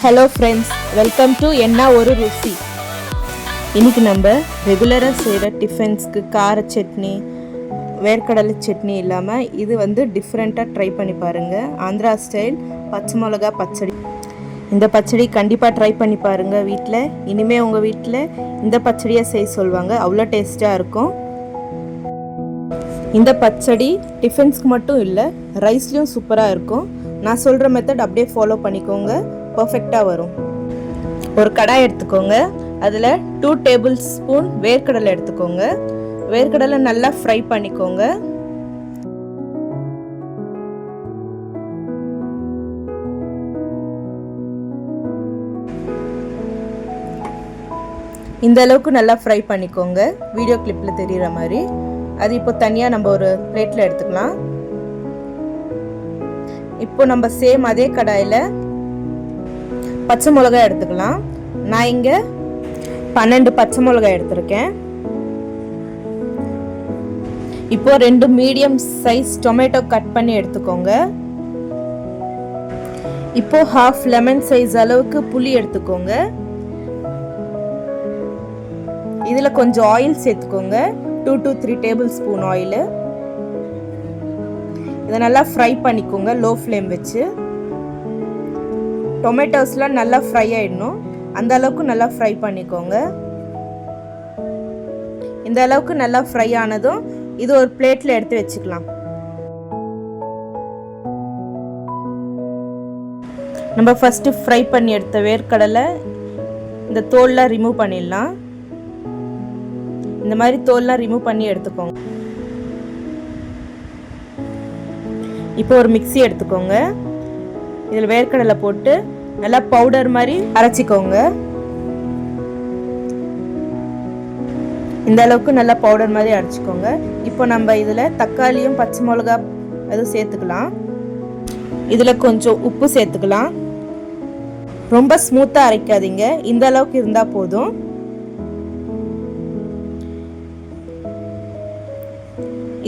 Hello friends, welcome to என்ன ஒரு ருசி. இன்றைக்கி நம்ம ரெகுலராக செய்கிற டிஃபன்ஸ்க்கு கார சட்னி, வேர்க்கடலை சட்னி இல்லாமல் இது டிஃப்ரெண்ட்டாக ட்ரை பண்ணி பாருங்கள். ஆந்திரா ஸ்டைல் பச்சை மிளகா பச்சடி. இந்த பச்சடி கண்டிப்பாக ட்ரை பண்ணி பாருங்கள் வீட்டில். இனிமேல் உங்கள் வீட்டில் இந்த பச்சடியாக செய்ய சொல்லுவாங்க, அவ்வளோ டேஸ்ட்டாக இருக்கும். இந்த பச்சடி டிஃபன்ஸ்க்கு மட்டும் இல்லை, ரைஸ்லேயும் சூப்பராக இருக்கும். நான் சொல்கிற மெத்தட் அப்படியே ஃபாலோ பண்ணிக்கோங்க, பர்ஃபெக்டாக வரும். ஒரு கடாய் எடுத்துக்கோங்க, அதில் 2 டேபிள் ஸ்பூன் வேர்க்கடலை எடுத்துக்கோங்க. வேர்க்கடலை நல்லா ஃப்ரை பண்ணிக்கோங்க. இந்த அளவுக்கு நல்லா ஃப்ரை பண்ணிக்கோங்க, வீடியோ கிளிப்பில் தெரிகிற மாதிரி. அது இப்போ தனியாக நம்ம ஒரு பிளேட்டில் எடுத்துக்கலாம். இப்போ நம்ம சேம் அதே கடாயில் பச்சை மிளகாய் எடுத்துக்கலாம். நான் இங்கே 12 பச்சை மிளகாய் எடுத்திருக்கேன். இப்போ 2 மீடியம் சைஸ் டொமேட்டோ கட் பண்ணி எடுத்துக்கோங்க. இப்போ 1/2 லெமன் சைஸ் அளவுக்கு புளி எடுத்துக்கோங்க. இதில் கொஞ்சம் ஆயில் சேர்த்துக்கோங்க, 2 to 3 டேபிள் ஸ்பூன் ஆயில். இதை நல்லா ஃப்ரை பண்ணிக்கோங்க லோ ஃப்ளேம் வச்சு. டொமேட்டோஸ்லாம் நல்லா ஃப்ரை ஆகிடணும், அந்த அளவுக்கு நல்லா ஃப்ரை பண்ணிக்கோங்க. இந்த அளவுக்கு நல்லா ஃப்ரை ஆனதும் இது ஒரு பிளேட்டில் எடுத்து வச்சுக்கலாம். நம்ம ஃபஸ்ட்டு ஃப்ரை பண்ணி எடுத்த வேர்க்கடலை இந்த தோல்லாம் ரிமூவ் பண்ணிடலாம். இந்த மாதிரி தோல்லாம் ரிமூவ் பண்ணி எடுத்துக்கோங்க. இப்போ ஒரு மிக்ஸி எடுத்துக்கோங்க. இதில் வேர்க்கடலை போட்டு நல்லா பவுடர் மாதிரி அரைச்சிக்கோங்க. இந்த அளவுக்கு நல்லா பவுடர் மாதிரி அரைச்சிக்கோங்க. இப்போ நம்ம இதில் தக்காளியும் பச்சை மிளகா அதுவும் சேர்த்துக்கலாம். இதில் கொஞ்சம் உப்பு சேர்த்துக்கலாம். ரொம்ப ஸ்மூத்தாக அரைக்காதீங்க, இந்த அளவுக்கு இருந்தால் போதும்.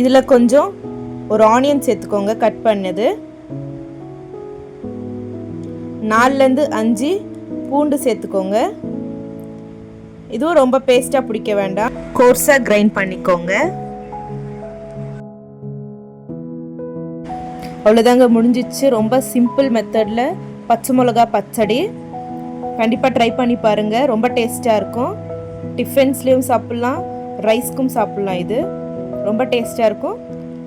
இதில் கொஞ்சம் ஒரு ஆனியன் சேர்த்துக்கோங்க, கட் பண்ணது. 4 to 5 பூண்டு சேர்த்துக்கோங்க. இதுவும் ரொம்ப பேஸ்ட்டாக பிடிக்க வேண்டாம், கோர்ஸாக கிரைண்ட் பண்ணிக்கோங்க. அவ்வளோதாங்க, முடிஞ்சிச்சு. ரொம்ப சிம்பிள் மெத்தடில் பச்சை மிளகா பச்சடி. கண்டிப்பாக ட்ரை பண்ணி பாருங்கள், ரொம்ப டேஸ்ட்டாக இருக்கும். டிஃபன்ஸ்லேயும் சாப்பிட்லாம், ரைஸ்க்கும் சாப்பிட்லாம். இது ரொம்ப டேஸ்ட்டாக இருக்கும்.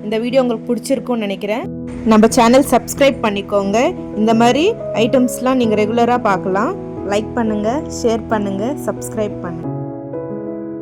இந்த வீடியோ உங்களுக்கு பிடிச்சிருக்கும்னு நினைக்கிறேன். நம்ம சேனல் சப்ஸ்கிரைப் பண்ணிக்கோங்க. இந்த மாதிரி ஐட்டம்ஸ்லாம் நீங்கள் ரெகுலராக பார்க்கலாம். லைக் பண்ணுங்கள், ஷேர் பண்ணுங்கள், சப்ஸ்கிரைப் பண்ணுங்கள்.